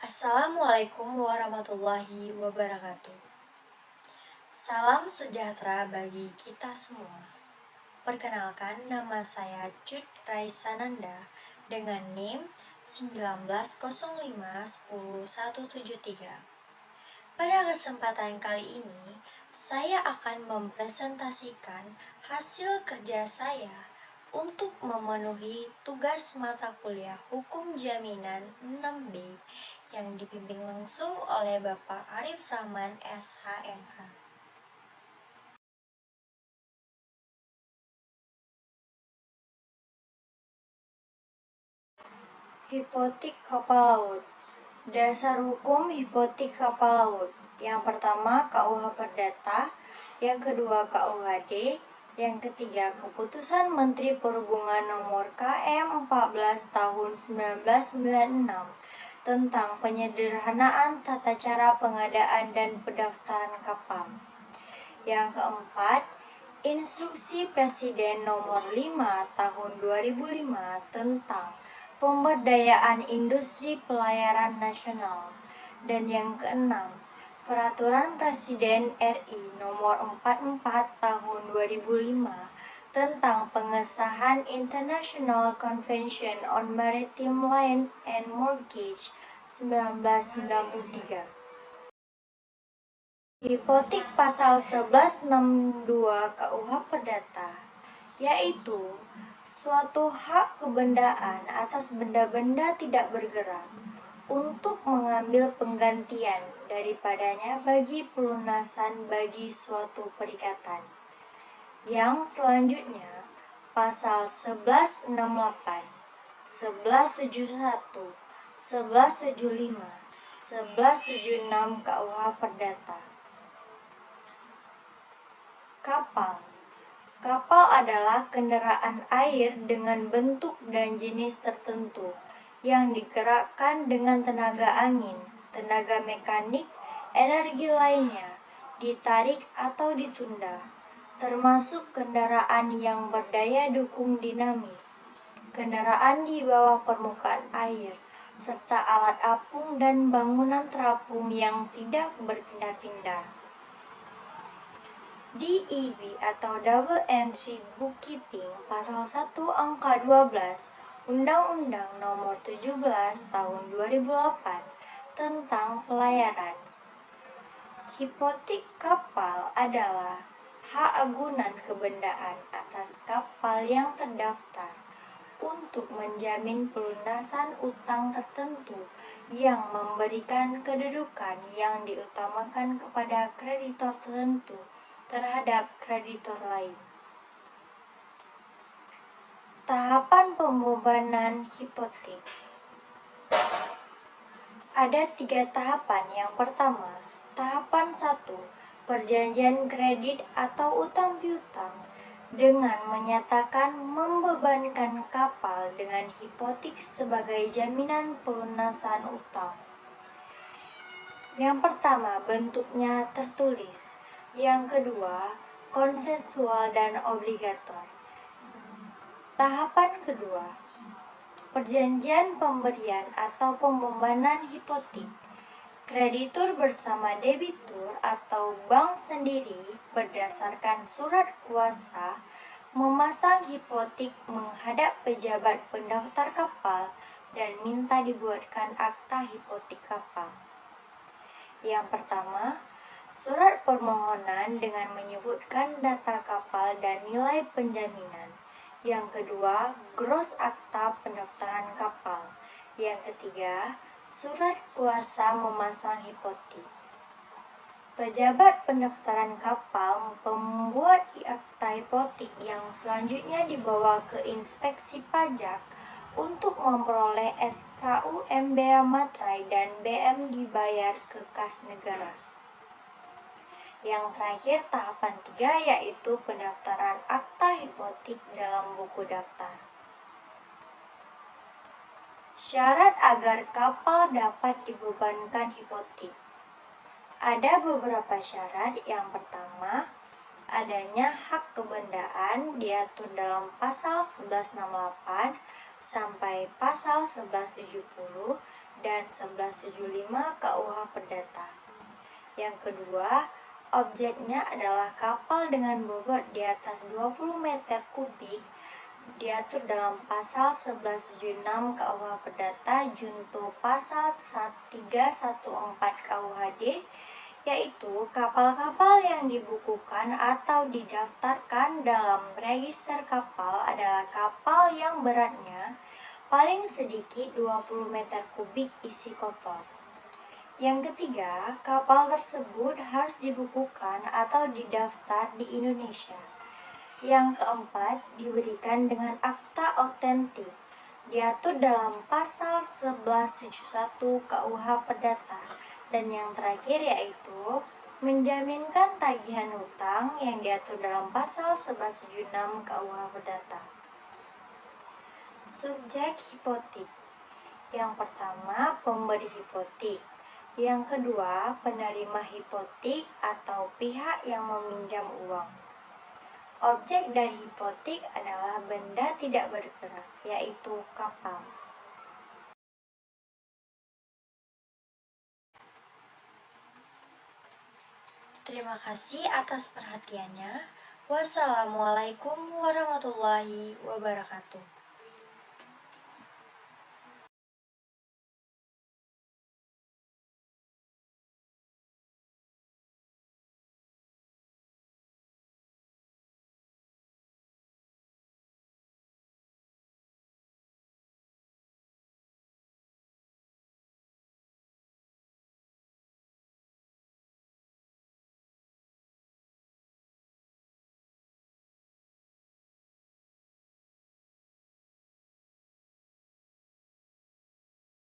Assalamualaikum warahmatullahi wabarakatuh. Salam sejahtera bagi kita semua. Perkenalkan, nama saya Cut Raisananda dengan NIM 1905-10173. Pada kesempatan kali ini, saya akan mempresentasikan hasil kerja saya untuk memenuhi tugas mata kuliah Hukum Jaminan 6B yang dipimpin langsung oleh Bapak Arif Rahman SHMH. Hipotek kapal laut. Dasar hukum hipotek kapal laut. Yang pertama KUH Perdata, yang kedua KUHD, yang ketiga Keputusan Menteri Perhubungan Nomor KM 14 Tahun 1996 tentang penyederhanaan tata cara pengadaan dan pendaftaran kapal. Yang keempat, Instruksi Presiden Nomor 5 Tahun 2005 tentang pemberdayaan industri pelayaran nasional. Dan yang keenam, Peraturan Presiden RI Nomor 44 Tahun 2005 tentang pengesahan International Convention on Maritime Lines and Mortgage 1993. Hipotek pasal 1162 KUH Perdata, yaitu suatu hak kebendaan atas benda-benda tidak bergerak untuk mengambil penggantian daripadanya bagi pelunasan bagi suatu perikatan. Yang selanjutnya, pasal 1168, 1171, 1175, 1176 KUH Perdata. Kapal. Kapal adalah kendaraan air dengan bentuk dan jenis tertentu yang digerakkan dengan tenaga angin, tenaga mekanik, energi lainnya, ditarik atau ditunda, termasuk kendaraan yang berdaya dukung dinamis, kendaraan di bawah permukaan air, serta alat apung dan bangunan terapung yang tidak berpindah-pindah. DEB atau Double Entry Bookkeeping Pasal 1 Angka 12 Undang-Undang Nomor 17 Tahun 2008 tentang pelayaran. Hipotek kapal adalah hak agunan kebendaan atas kapal yang terdaftar untuk menjamin pelunasan utang tertentu yang memberikan kedudukan yang diutamakan kepada kreditor tertentu terhadap kreditor lain. Tahapan pembebanan hipotek. Ada 3 tahapan. Yang pertama, tahapan 1, perjanjian kredit atau utang piutang dengan menyatakan membebankan kapal dengan hipotek sebagai jaminan pelunasan utang. Yang pertama, bentuknya tertulis. Yang kedua, konsensual dan obligator. Tahapan kedua, perjanjian pemberian atau pembebanan hipotek. Kreditur bersama debitur atau bank sendiri berdasarkan surat kuasa memasang hipotek menghadap pejabat pendaftar kapal dan minta dibuatkan akta hipotek kapal. Yang pertama, surat permohonan dengan menyebutkan data kapal dan nilai penjaminan. Yang kedua, gros akta pendaftaran kapal. Yang ketiga, surat kuasa memasang hipotek. Pejabat pendaftaran kapal membuat akta hipotek yang selanjutnya dibawa ke inspeksi pajak untuk memperoleh SKUM Bea Materai dan BM dibayar ke kas negara. Yang terakhir, tahapan 3 yaitu pendaftaran akta hipotek dalam buku daftar. Syarat agar kapal dapat dibebankan hipotek. Ada beberapa syarat. Yang pertama, adanya hak kebendaan diatur dalam pasal 1168 sampai pasal 1170 dan 1175 KUH Perdata. Yang kedua, objeknya adalah kapal dengan bobot di atas 20 meter kubik diatur dalam pasal 1176 KUH Perdata junto pasal 314 KUHD, yaitu kapal-kapal yang dibukukan atau didaftarkan dalam register kapal adalah kapal yang beratnya paling sedikit 20 meter kubik isi kotor. Yang ketiga, kapal tersebut harus dibukukan atau didaftar di Indonesia. Yang keempat, diberikan dengan akta otentik, diatur dalam pasal 1171 KUH Perdata. Dan yang terakhir yaitu menjaminkan tagihan hutang yang diatur dalam pasal 1176 KUH Perdata. Subjek hipotik. Yang pertama, pemberi hipotik. Yang kedua, penerima hipotik atau pihak yang meminjam uang. Objek dari hipotik adalah benda tidak bergerak, yaitu kapal. Terima kasih atas perhatiannya. Wassalamualaikum warahmatullahi wabarakatuh.